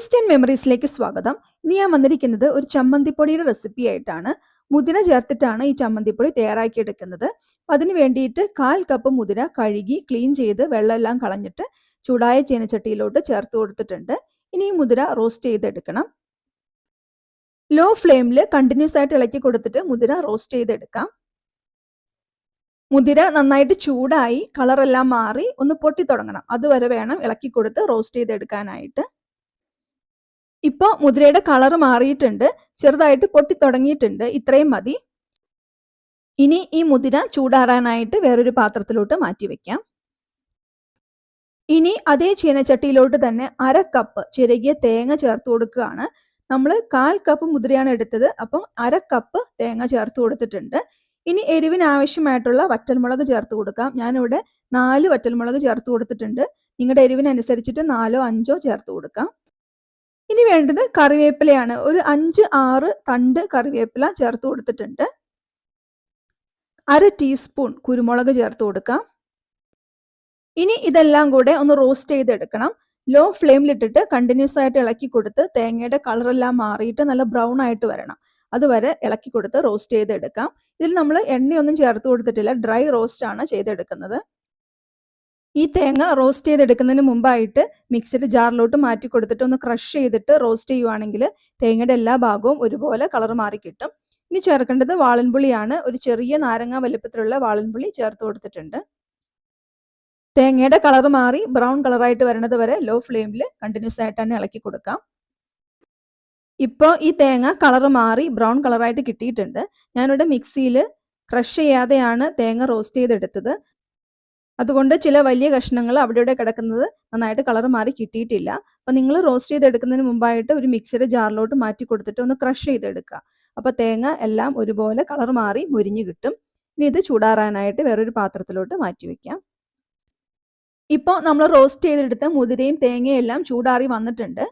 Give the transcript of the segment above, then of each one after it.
Taste and മെമ്മറീസിലേക്ക് സ്വാഗതം. ഇന്ന് ഞാൻ വന്നിരിക്കുന്നത് ഒരു ചമ്മന്തിപ്പൊടിയുടെ റെസിപ്പി ആയിട്ടാണ്. മുതിര ചേർത്തിട്ടാണ് ഈ ചമ്മന്തിപ്പൊടി തയ്യാറാക്കിയെടുക്കുന്നത്. അതിന് വേണ്ടിയിട്ട് 1/4 കപ്പ് മുതിര കഴുകി ക്ലീൻ ചെയ്ത് വെള്ളമെല്ലാം കളഞ്ഞിട്ട് ചൂടായ ചീനച്ചട്ടിയിലോട്ട് ചേർത്ത് കൊടുത്തിട്ടുണ്ട്. ഇനി ഈ മുതിര റോസ്റ്റ് ചെയ്തെടുക്കണം. ലോ ഫ്ലെയിമിൽ കണ്ടിന്യൂസ് ആയിട്ട് ഇളക്കി കൊടുത്തിട്ട് മുതിര റോസ്റ്റ് ചെയ്തെടുക്കാം. മുതിര നന്നായിട്ട് ചൂടായി കളറെല്ലാം മാറി ഒന്ന് പൊട്ടി തുടങ്ങണം. അതുവരെ വേണം ഇളക്കി കൊടുത്ത് റോസ്റ്റ് ചെയ്തെടുക്കാനായിട്ട്. ഇപ്പോൾ മുതിരയുടെ കളർ മാറിയിട്ടുണ്ട്, ചെറുതായിട്ട് പൊട്ടി തുടങ്ങിയിട്ടുണ്ട്. ഇത്രയും മതി. ഇനി ഈ മുതിര ചൂടാറാനായിട്ട് വേറൊരു പാത്രത്തിലോട്ട് മാറ്റി വെക്കാം. ഇനി അതേ ചീനച്ചട്ടിയിലോട്ട് തന്നെ 1/2 കപ്പ് ചിരകിയ തേങ്ങ ചേർത്ത് കൊടുക്കുകയാണ്. നമ്മൾ 1/4 കപ്പ് മുതിരയാണ് എടുത്തത്, അപ്പം 1/2 കപ്പ് തേങ്ങ ചേർത്ത് കൊടുത്തിട്ടുണ്ട്. ഇനി എരിവിന് ആവശ്യമായിട്ടുള്ള വറ്റൽമുളക് ചേർത്ത് കൊടുക്കാം. ഞാനിവിടെ 4 വറ്റൽമുളക് ചേർത്ത് കൊടുത്തിട്ടുണ്ട്. നിങ്ങളുടെ എരിവിനനുസരിച്ചിട്ട് 4ഓ 5ഓ ചേർത്ത് കൊടുക്കാം. ഇനി വേണ്ടത് കറിവേപ്പിലയാണ്. ഒരു 5-6 തണ്ട് കറിവേപ്പില ചേർത്ത് കൊടുത്തിട്ടുണ്ട്. 1/2 ടീസ്പൂൺ കുരുമുളക് ചേർത്ത് കൊടുക്കാം. ഇനി ഇതെല്ലാം കൂടെ ഒന്ന് റോസ്റ്റ് ചെയ്തെടുക്കണം. ലോ ഫ്ലെയിമിലിട്ടിട്ട് കണ്ടിന്യൂസ് ആയിട്ട് ഇളക്കി കൊടുത്ത് തേങ്ങയുടെ കളറെല്ലാം മാറിയിട്ട് നല്ല ബ്രൗൺ ആയിട്ട് വരണം. അതുവരെ ഇളക്കി കൊടുത്ത് റോസ്റ്റ് ചെയ്തെടുക്കാം. ഇതിൽ നമ്മൾ എണ്ണയൊന്നും ചേർത്ത് കൊടുത്തിട്ടില്ല, ഡ്രൈ റോസ്റ്റ് ആണ് ചെയ്തെടുക്കുന്നത്. ഈ തേങ്ങ റോസ്റ്റ് ചെയ്തെടുക്കുന്നതിന് മുമ്പായിട്ട് മിക്സിയുടെ ജാറിലോട്ട് മാറ്റി കൊടുത്തിട്ട് ഒന്ന് ക്രഷ് ചെയ്തിട്ട് റോസ്റ്റ് ചെയ്യുവാണെങ്കിൽ തേങ്ങയുടെ എല്ലാ ഭാഗവും ഒരുപോലെ കളർ മാറി കിട്ടും. ഇനി ചേർക്കേണ്ടത് വാളൻപുളിയാണ്. ഒരു ചെറിയ നാരങ്ങ വലിപ്പത്തിലുള്ള വാളൻപുളി ചേർത്ത് കൊടുത്തിട്ടുണ്ട്. തേങ്ങയുടെ കളർ മാറി ബ്രൗൺ കളറായിട്ട് വരുന്നത് വരെ ലോ ഫ്ലെയിമിൽ കണ്ടിന്യൂസ് ആയിട്ട് തന്നെ ഇളക്കി കൊടുക്കാം. ഇപ്പോൾ ഈ തേങ്ങ കളർ മാറി ബ്രൗൺ കളറായിട്ട് കിട്ടിയിട്ടുണ്ട്. ഞാനിവിടെ മിക്സിയിൽ ക്രഷ് ചെയ്യാതെയാണ് തേങ്ങ റോസ്റ്റ് ചെയ്തെടുത്തത്. അതുകൊണ്ട് ചില വലിയ കഷ്ണങ്ങൾ അവിടെ ഇവിടെ കിടക്കുന്നത് നന്നായിട്ട് കളർ മാറി കിട്ടിയിട്ടില്ല. അപ്പം നിങ്ങൾ റോസ്റ്റ് ചെയ്തെടുക്കുന്നതിന് മുമ്പായിട്ട് ഒരു മിക്സിയുടെ ജാറിലോട്ട് മാറ്റി കൊടുത്തിട്ട് ഒന്ന് ക്രഷ് ചെയ്തെടുക്കുക. അപ്പോൾ തേങ്ങ എല്ലാം ഒരുപോലെ കളർ മാറി മുരിഞ്ഞ് കിട്ടും. ഇനി ഇത് ചൂടാറാനായിട്ട് വേറൊരു പാത്രത്തിലോട്ട് മാറ്റി വയ്ക്കാം. ഇപ്പോൾ നമ്മൾ റോസ്റ്റ് ചെയ്തെടുത്ത മുതിരയും തേങ്ങയും എല്ലാം ചൂടാറി വന്നിട്ടുണ്ട്.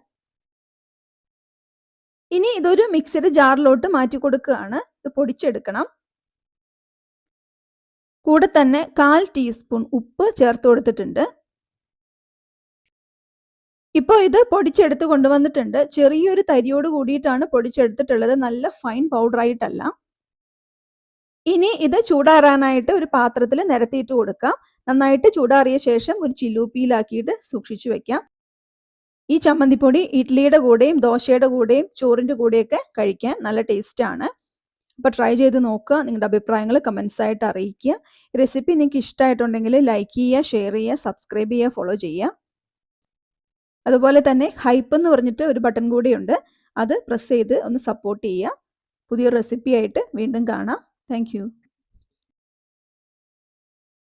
ഇനി ഇതൊരു മിക്സിയുടെ ജാറിലോട്ട് മാറ്റി കൊടുക്കുകയാണ്. ഇത് പൊടിച്ചെടുക്കണം. കൂടെ തന്നെ 1/4 ടീസ്പൂൺ ഉപ്പ് ചേർത്ത് കൊടുത്തിട്ടുണ്ട്. ഇപ്പോൾ ഇത് പൊടിച്ചെടുത്ത് കൊണ്ടുവന്നിട്ടുണ്ട്. ചെറിയൊരു തരിയോട് കൂടിയിട്ടാണ് പൊടിച്ചെടുത്തിട്ടുള്ളത്, നല്ല ഫൈൻ പൗഡർ ആയിട്ടല്ല. ഇനി ഇത് ചൂടാറാനായിട്ട് ഒരു പാത്രത്തിൽ നിരത്തിയിട്ട് കൊടുക്കാം. നന്നായിട്ട് ചൂടാറിയ ശേഷം ഒരു ചില്ലുപ്പിയിലാക്കിയിട്ട് സൂക്ഷിച്ചു വെക്കാം. ഈ ചമ്മന്തിപ്പൊടി ഇഡ്ഡലിയുടെ കൂടെയും ദോശയുടെ കൂടെയും ചോറിൻ്റെ കൂടെയൊക്കെ കഴിക്കാൻ നല്ല ടേസ്റ്റാണ്. അപ്പോൾ ട്രൈ ചെയ്ത് നോക്കുക. നിങ്ങളുടെ അഭിപ്രായങ്ങൾ കമൻസ് ആയിട്ട് അറിയിക്കുക. റെസിപ്പി നിങ്ങൾക്ക് ഇഷ്ടമായിട്ടുണ്ടെങ്കിൽ ലൈക്ക് ചെയ്യുക, ഷെയർ ചെയ്യുക, സബ്സ്ക്രൈബ് ചെയ്യുക, ഫോളോ ചെയ്യുക. അതുപോലെ തന്നെ ഹൈപ്പ് എന്ന് പറഞ്ഞിട്ട് ഒരു ബട്ടൺ കൂടിയുണ്ട്, അത് പ്രസ് ചെയ്ത് ഒന്ന് സപ്പോർട്ട് ചെയ്യുക. പുതിയൊരു റെസിപ്പി ആയിട്ട് വീണ്ടും കാണാം. താങ്ക്